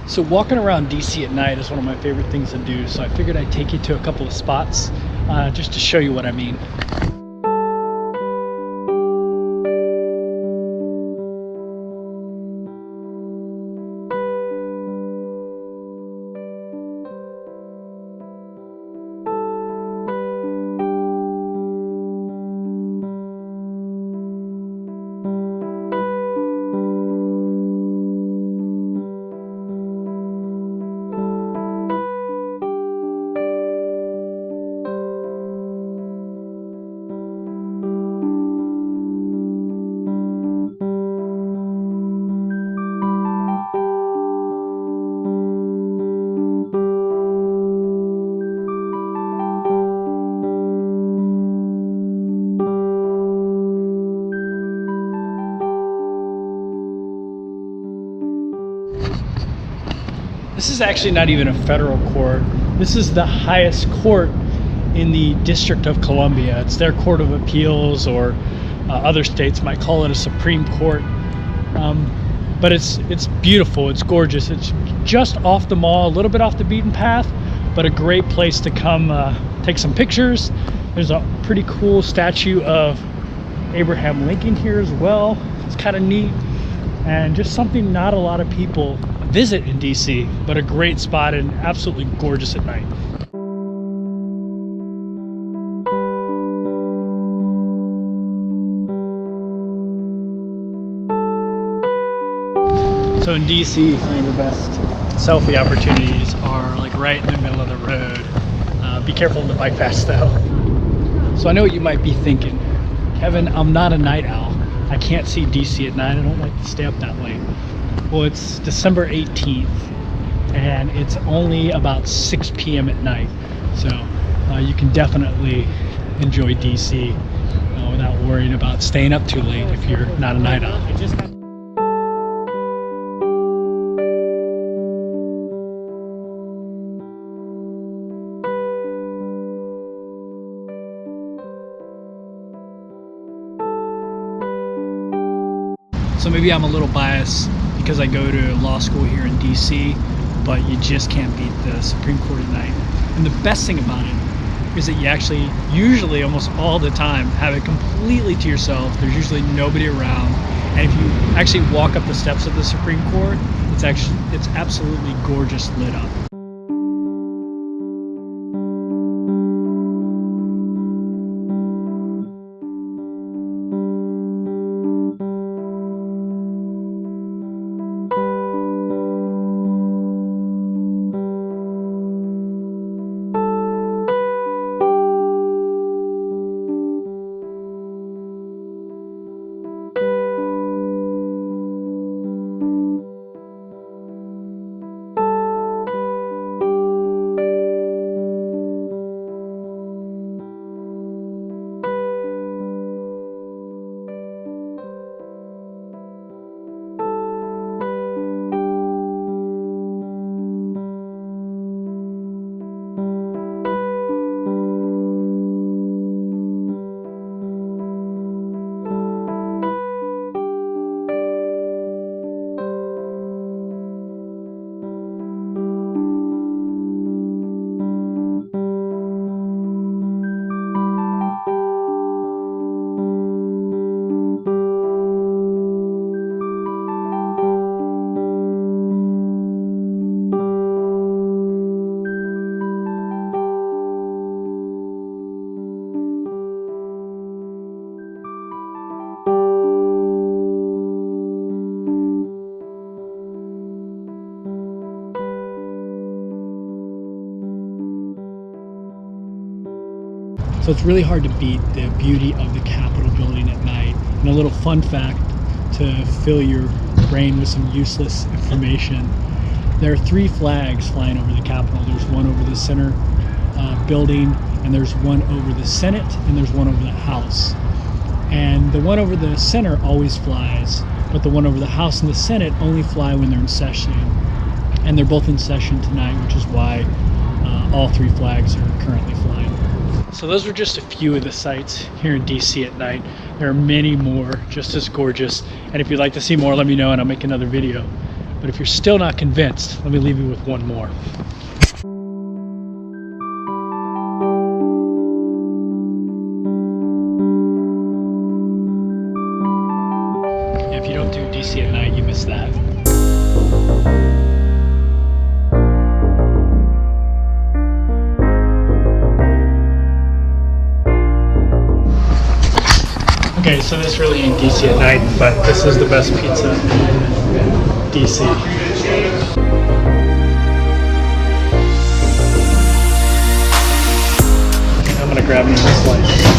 So walking around DC at night is one of my favorite things to do, so I figured I'd take you to a couple of spots just to show you what I mean. This is actually not even a federal court. This is the highest court in the District of Columbia. It's their court of appeals, or other states might call it a Supreme Court. But it's beautiful, it's gorgeous. It's just off the mall, a little bit off the beaten path, but a great place to come take some pictures. There's a pretty cool statue of Abraham Lincoln here as well. It's kind of neat, and just something not a lot of people visit in DC, but a great spot and absolutely gorgeous at night. So in DC, some of the best selfie opportunities are like right in the middle of the road. Be careful in the bike paths though. So I know what you might be thinking, Kevin, I'm not a night owl. I can't see DC at night. I don't like to stay up that late. Well, it's December 18th and it's only about 6 p.m. at night. So you can definitely enjoy DC without worrying about staying up too late if you're not a night owl. So maybe I'm a little biased because I go to law school here in DC, but you just can't beat the Supreme Court at night. And the best thing about it is that you actually, usually almost all the time, have it completely to yourself. There's usually nobody around. And if you actually walk up the steps of the Supreme Court, it's absolutely gorgeous lit up. So it's really hard to beat the beauty of the Capitol building at night. And a little fun fact to fill your brain with some useless information. There are 3 flags flying over the Capitol. There's one over the center building, and there's one over the Senate, and there's one over the House. And the one over the center always flies, but the one over the House and the Senate only fly when they're in session. And they're both in session tonight, which is why all 3 flags are currently flying. So those were just a few of the sights here in DC at night. There are many more just as gorgeous. And if you'd like to see more, let me know and I'll make another video. But if you're still not convinced, let me leave you with one more. If you don't do DC at night, you miss that. Okay, so this really ain't DC at night, but this is the best pizza in DC. I'm gonna grab me a slice.